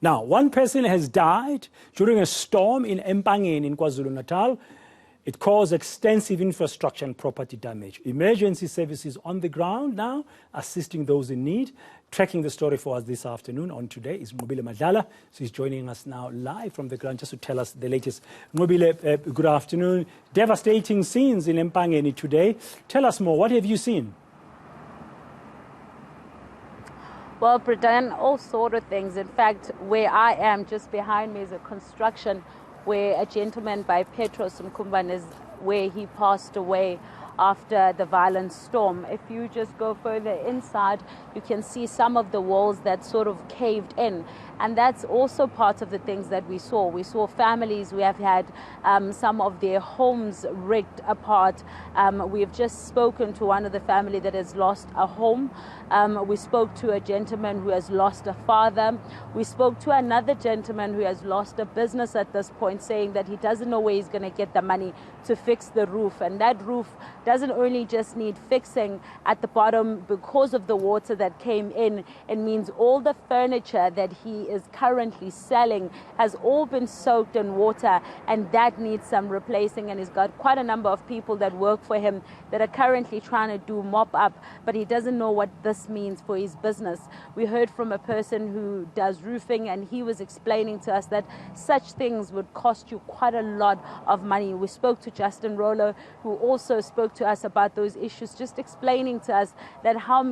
Now, one person has died during a storm in Empangeni in KwaZulu-Natal. It caused extensive infrastructure and property damage. Emergency services on the ground now, assisting those in need. Tracking the story for us this afternoon on Today is Nqobile Madlala. So he's joining us now live from the ground just to tell us the latest. Nqobile, good afternoon. Devastating scenes in Empangeni today. Tell us more. What have you seen? Well, Britain, all sort of things. In fact, where I am, just behind me is a construction where a gentleman by Petros Mkumbane is where he passed away after the violent storm. If you just go further inside, you can see some of the walls that sort of caved in. And that's also part of the things that we saw. We saw families who have had some of their homes ripped apart. We have just spoken to one of the family that has lost a home. We spoke to a gentleman who has lost a father. We spoke to another gentleman who has lost a business at this point, saying that he doesn't know where he's going to get the money to fix the roof. And that roof doesn't only just need fixing at the bottom because of the water that came in. It means all the furniture that he is currently selling has all been soaked in water, and that needs some replacing. And he's got quite a number of people that work for him that are currently trying to do mop up, but he doesn't know what this means for his business. We heard from a person who does roofing, and he was explaining to us that such things would cost you quite a lot of money. We spoke to Justin Rollo, who also spoke to us about those issues, just explaining to us that how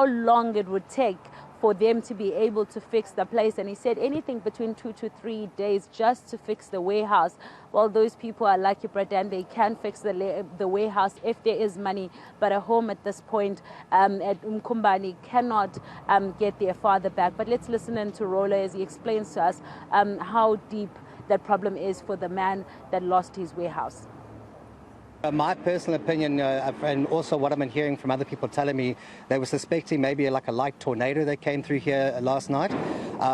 long it would take for them to be able to fix the place. And he said anything between 2 to 3 days just to fix the warehouse. Well, those people are lucky, Bradan, they can fix the warehouse if there is money. But a home at this point at Mkumbane cannot get their father back. But let's listen in to Rola as he explains to us how deep that problem is for the man that lost his warehouse. My personal opinion, and also what I've been hearing from other people telling me, they were suspecting maybe like a light tornado that came through here last night.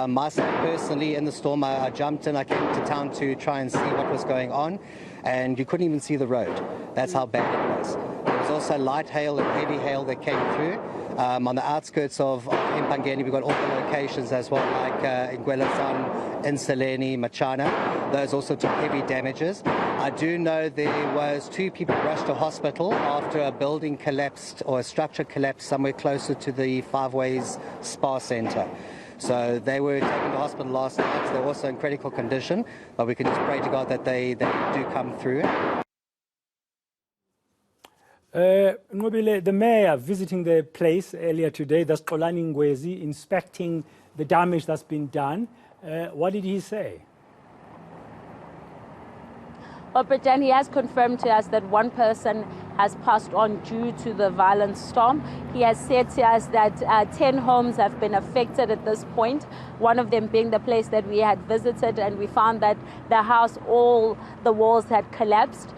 Myself personally, in the storm, I jumped in, I came to town to try and see what was going on, and you couldn't even see the road. That's how bad it was. There was also light hail and heavy hail that came through. On the outskirts of Empangeni, we've got all the locations as well, like Nqobile Madlala, Insaleni, Machana. Those also took heavy damages. I do know there was 2 people rushed to hospital after a building collapsed, or a structure collapsed somewhere closer to the Five Ways Spa Centre. So they were taken to hospital last night. They're also in critical condition, but we can just pray to God that they do come through. Nqobile, the mayor visiting the place earlier today, that's Xolani Ngwezi, inspecting the damage that's been done. What did he say? Well, Britain, he has confirmed to us that one person has passed on due to the violent storm. He has said to us that 10 homes have been affected at this point, one of them being the place that we had visited, and we found that the house, all the walls had collapsed.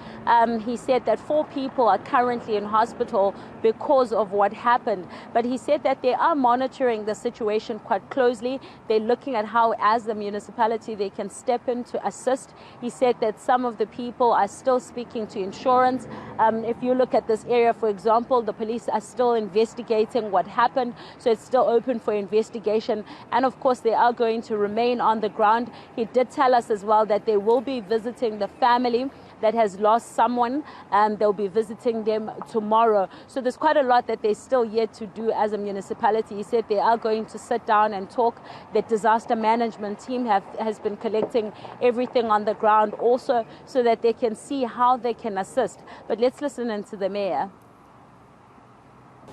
He said that 4 people are currently in hospital because of what happened. But he said that they are monitoring the situation quite closely. They're looking at how, as the municipality, they can step in to assist. He said that some of the people are still speaking to insurance. If you look at this area, for example, the police are still investigating what happened. So it's still open for investigation. And of course, they are going to remain on the ground. He did tell us as well that they will be visiting the family that has lost someone, and they'll be visiting them tomorrow. So there's quite a lot that they're still yet to do as a municipality. He said they are going to sit down and talk. The disaster management team has been collecting everything on the ground also so that they can see how they can assist. But let's listen in to the mayor.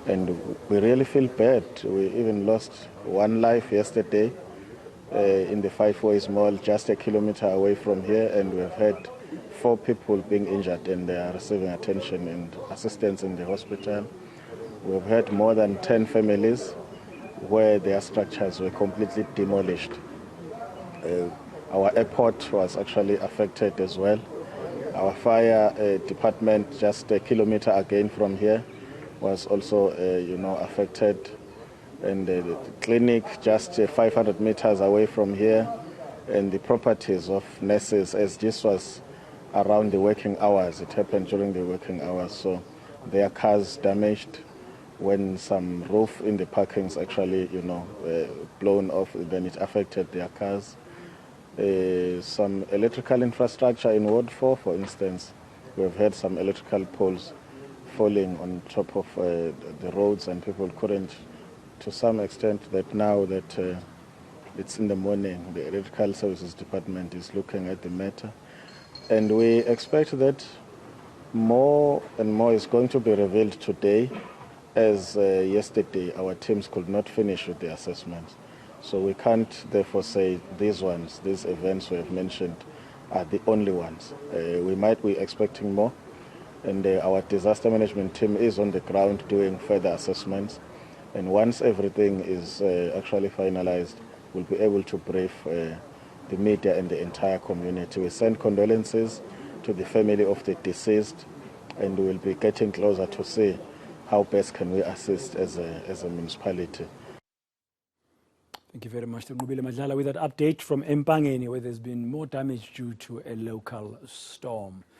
And we really feel bad. We even lost one life yesterday in the Five Ways Mall, just a kilometer away from here, and we've had 4 people being injured, and they are receiving attention and assistance in the hospital. We've had more than 10 families where their structures were completely demolished. Our airport was actually affected as well. Our fire department, just a kilometer again from here, was also affected. And the clinic just 500 meters away from here, and the properties of nurses, as this was around the working hours. It happened during the working hours, so their cars damaged. when some roof in the parkings actually, blown off, then it affected their cars. Some electrical infrastructure in Ward 4, for instance, we've had some electrical poles falling on top of the roads, and people couldn't, to some extent, that now that it's in the morning, the Electrical Services Department is looking at the matter. And we expect that more and more is going to be revealed today, as yesterday our teams could not finish with the assessments. So we can't therefore say these events we have mentioned are the only ones. We might be expecting more, and our disaster management team is on the ground doing further assessments. And once everything is actually finalized, we'll be able to brief the media and the entire community. We send condolences to the family of the deceased, and we'll be getting closer to see how best can we assist as a municipality. Thank you very much, Nqobile Madlala, with that update from Empangeni, where there's been more damage due to a local storm.